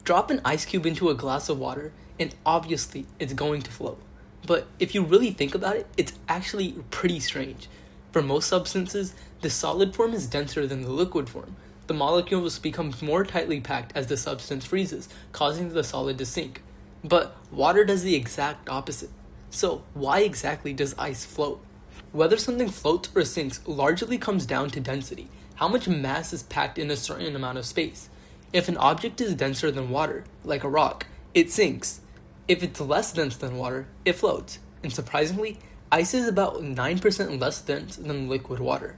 Drop an ice cube into a glass of water, and obviously it's going to float. But if you really think about it, it's actually pretty strange. For most substances, the solid form is denser than the liquid form. The molecules become more tightly packed as the substance freezes, causing the solid to sink. But water does the exact opposite. So why exactly does ice float? Whether something floats or sinks largely comes down to density, how much mass is packed in a certain amount of space. If an object is denser than water, like a rock, it sinks. If it's less dense than water, it floats. And surprisingly, ice is about 9% less dense than liquid water.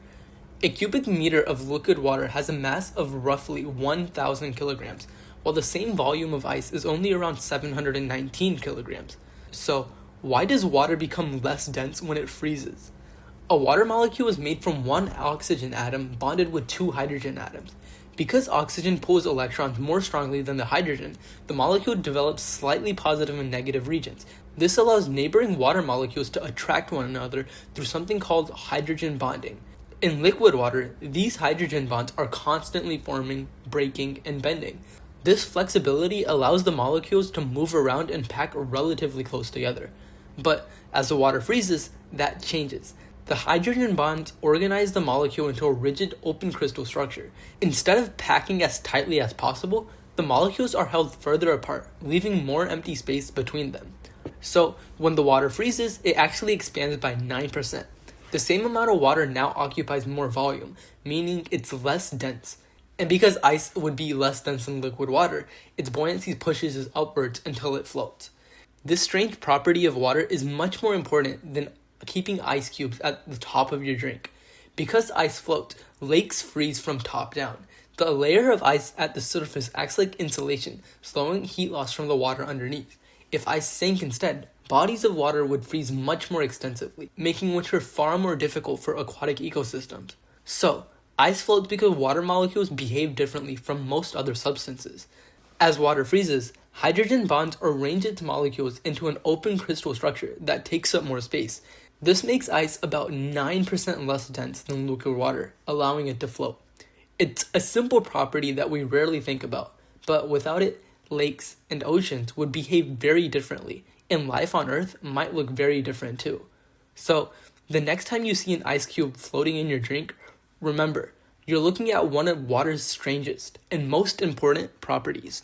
A cubic meter of liquid water has a mass of roughly 1,000 kilograms, while the same volume of ice is only around 719 kilograms. So, why does water become less dense when it freezes? A water molecule is made from one oxygen atom bonded with two hydrogen atoms. Because oxygen pulls electrons more strongly than the hydrogen, the molecule develops slightly positive and negative regions. This allows neighboring water molecules to attract one another through something called hydrogen bonding. In liquid water, these hydrogen bonds are constantly forming, breaking, and bending. This flexibility allows the molecules to move around and pack relatively close together. But as the water freezes, that changes. The hydrogen bonds organize the molecule into a rigid open crystal structure. Instead of packing as tightly as possible, the molecules are held further apart, leaving more empty space between them. So, when the water freezes, it actually expands by 9%. The same amount of water now occupies more volume, meaning it's less dense. And because ice would be less dense than liquid water, its buoyancy pushes it upwards until it floats. This strange property of water is much more important than keeping ice cubes at the top of your drink. Because ice floats, lakes freeze from top down. The layer of ice at the surface acts like insulation, slowing heat loss from the water underneath. If ice sank instead, bodies of water would freeze much more extensively, making winter far more difficult for aquatic ecosystems. So, ice floats because water molecules behave differently from most other substances. As water freezes, hydrogen bonds arrange its molecules into an open crystal structure that takes up more space. This makes ice about 9% less dense than liquid water, allowing it to float. It's a simple property that we rarely think about, but without it, lakes and oceans would behave very differently, and life on Earth might look very different too. So, the next time you see an ice cube floating in your drink, remember, you're looking at one of water's strangest and most important properties.